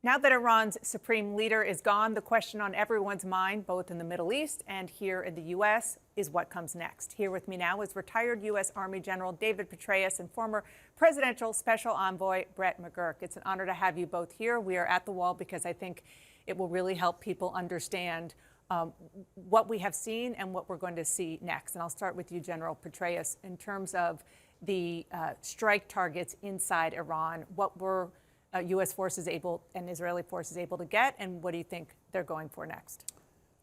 Now that Iran's supreme leader is gone, the question on everyone's mind, both in the Middle East and here in the U.S., is what comes next. Here with me now is retired U.S. Army General David Petraeus and former presidential special envoy Brett McGurk. It's an honor to have you both here. We are at the wall because I think it will really help people understand what we have seen and what we're going to see next. And I'll start with you, General Petraeus, in terms of the strike targets inside Iran. What were U.S. forces able and Israeli forces able to get, and what do you think they're going for next?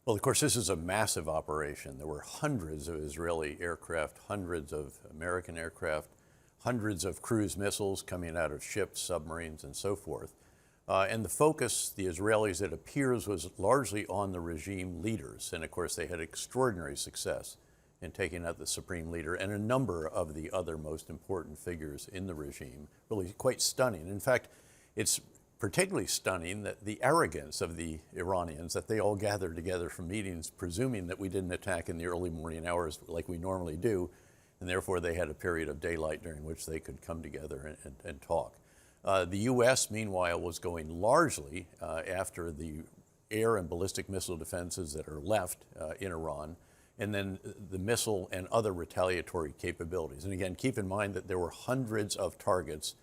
Well, of course, this is a massive operation. There were hundreds of Israeli aircraft, hundreds of American aircraft, hundreds of cruise missiles coming out of ships, submarines, and so forth. And the focus, the Israelis, it appears, was largely on the regime leaders. And of course, they had extraordinary success in taking out the supreme leader and a number of the other most important figures in the regime. Really quite stunning. In fact, it's particularly stunning that the arrogance of the Iranians, that they all gathered together for meetings, presuming that we didn't attack in the early morning hours like we normally do, and therefore they had a period of daylight during which they could come together and talk. The U.S., meanwhile, was going largely after the air and ballistic missile defenses that are left in Iran, and then the missile and other retaliatory capabilities. And again, keep in mind that there were hundreds of targets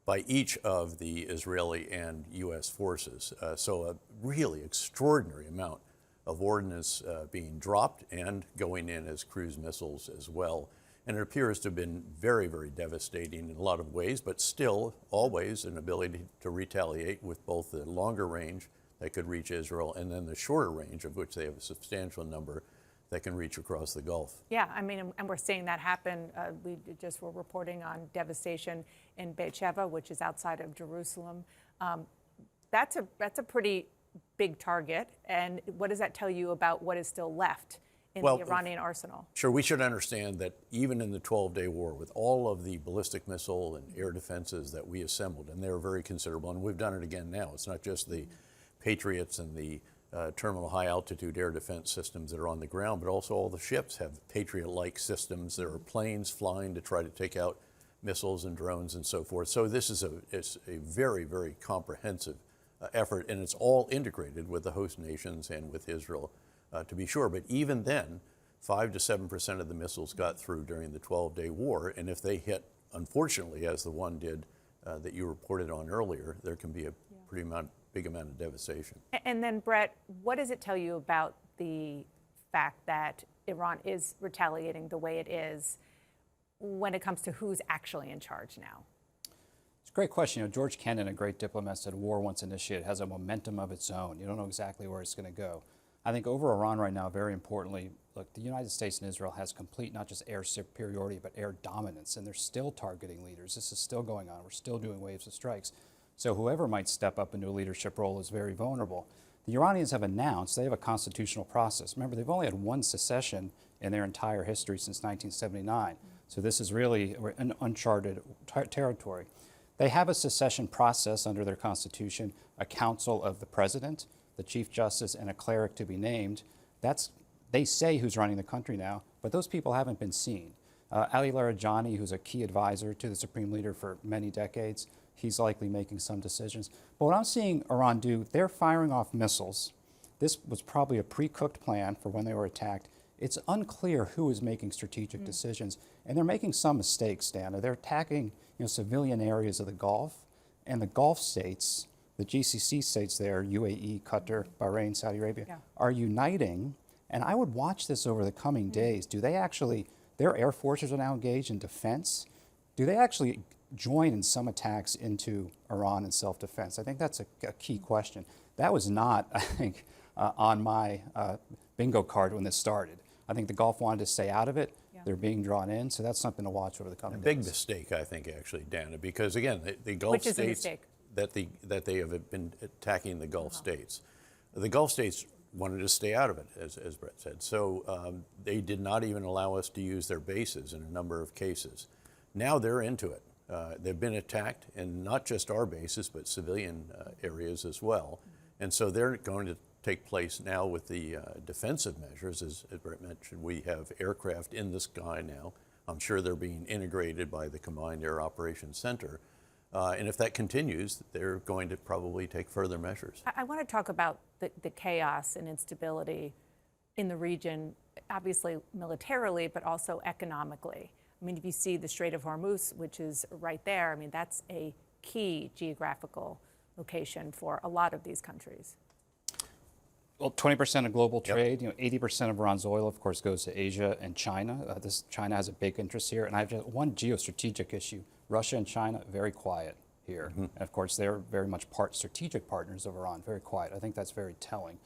by each of the Israeli and U.S. forces. So a really extraordinary amount of ordnance being dropped and going in as cruise missiles as well. And it appears to have been very, very devastating in a lot of ways, but still always an ability to retaliate with both the longer range that could reach Israel and then the shorter range, of which they have a substantial number that can reach across the Gulf. Yeah, I mean, and we're seeing that happen. We just were reporting on devastation in Beersheba, which is outside of Jerusalem. That's a pretty big target. And what does that tell you about what is still left in the Iranian arsenal? Sure, we should understand that even in the 12-day war, with all of the ballistic missile and air defenses that we assembled, and they're very considerable, and we've done it again now. It's not just the Patriots and the terminal high-altitude air defense systems that are on the ground, but also all the ships have Patriot-like systems. There are planes flying to try to take out missiles and drones and so forth. So this is a very, very comprehensive effort, and it's all integrated with the host nations and with Israel, to be sure. But even then, 5 to 7% of the missiles got through during the 12-day war, and if they hit, unfortunately, as the one did that you reported on earlier, there can be a pretty big amount of devastation. And then, Brett, what does it tell you about the fact that Iran is retaliating the way it is when it comes to who's actually in charge now? It's a great question. You know, George Kennan, a great diplomat, said war once initiated has a momentum of its own. You don't know exactly where it's going to go. I think over Iran right now, very importantly, look, the United States and Israel has complete not just air superiority, but air dominance, and they're still targeting leaders. This is still going on. We're still doing waves of strikes. So whoever might step up into a leadership role is very vulnerable. The Iranians have announced they have a constitutional process. Remember, they've only had one secession in their entire history since 1979. So this is really an uncharted territory. They have a secession process under their constitution, a council of the president, the chief justice, and a cleric to be named. They say who's running the country now, but those people haven't been seen. Ali Larijani, who's a key advisor to the supreme leader for many decades, he's likely making some decisions. But what I'm seeing Iran do, they're firing off missiles. This was probably a pre-cooked plan for when they were attacked. It's unclear who is making strategic decisions, and they're making some mistakes, Dana. They're attacking civilian areas of the Gulf, and the Gulf states, the GCC states there, UAE, Qatar, Bahrain, Saudi Arabia, are uniting. And I would watch this over the coming days. Do they actually, their air forces are now engaged in defense. Do they actually join in some attacks into Iran in self-defense? I think that's a key question. That was not, I think, on my bingo card when this started. I think the Gulf wanted to stay out of it. They're being drawn in, so that's something to watch over the coming days. A big mistake, I think, actually, Dana, because again, the Gulf Which is states a mistake? that they have been attacking the Gulf states. The Gulf states wanted to stay out of it, as Brett said. So they did not even allow us to use their bases in a number of cases. Now they're into it. They've been attacked, and not just our bases, but civilian areas as well. And so they're going to take place now with the defensive measures. As Brett mentioned, we have aircraft in the sky now. I'm sure they're being integrated by the Combined Air Operations Center. And if that continues, they're going to probably take further measures. I want to talk about the chaos and instability in the region, obviously militarily, but also economically. I mean, if you see the Strait of Hormuz, which is right there, I mean, that's a key geographical location for a lot of these countries. Well, 20% of global trade, 80% of Iran's oil, of course, goes to Asia and China. China has a big interest here. And I have just one geostrategic issue. Russia and China, very quiet here. And of course, they're very much strategic partners of Iran, very quiet. I think that's very telling.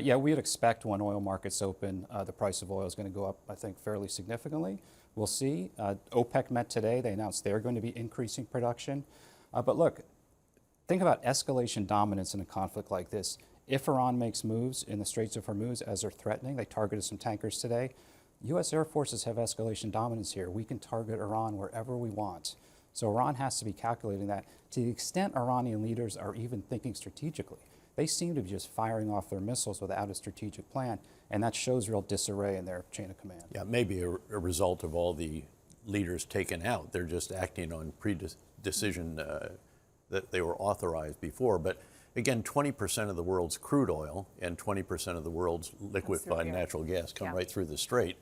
Yeah, we would expect when oil markets open, the price of oil is going to go up, I think, fairly significantly. We'll see. OPEC met today. They announced they're going to be increasing production. But look, think about escalation dominance in a conflict like this. If Iran makes moves in the Straits of Hormuz, as they're threatening, they targeted some tankers today, U.S. Air Forces have escalation dominance here. We can target Iran wherever we want. So Iran has to be calculating that. To the extent Iranian leaders are even thinking strategically, they seem to be just firing off their missiles without a strategic plan, and that shows real disarray in their chain of command. Yeah, maybe a result of all the leaders taken out. They're just acting on pre-decision that they were authorized before. But again, 20% of the world's crude oil and 20% of the world's liquefied natural gas come right through the strait.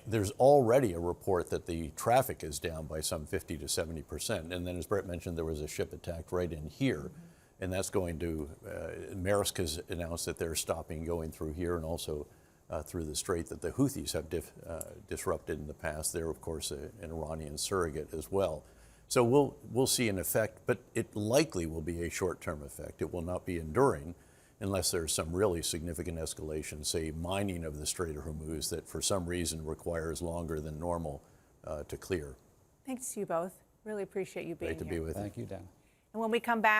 There's already a report that the traffic is down by some 50 to 70%. And then, as Brett mentioned, there was a ship attacked right in here. And that's going to, Maersk has announced that they're stopping going through here and also through the strait that the Houthis have disrupted in the past. They're, of course, an Iranian surrogate as well. So we'll see an effect, but it likely will be a short-term effect. It will not be enduring unless there's some really significant escalation, say mining of the Strait of Hormuz that for some reason requires longer than normal to clear. Thanks to you both. Really appreciate you being here. Great to be with you. Thank you, Dan. And when we come back,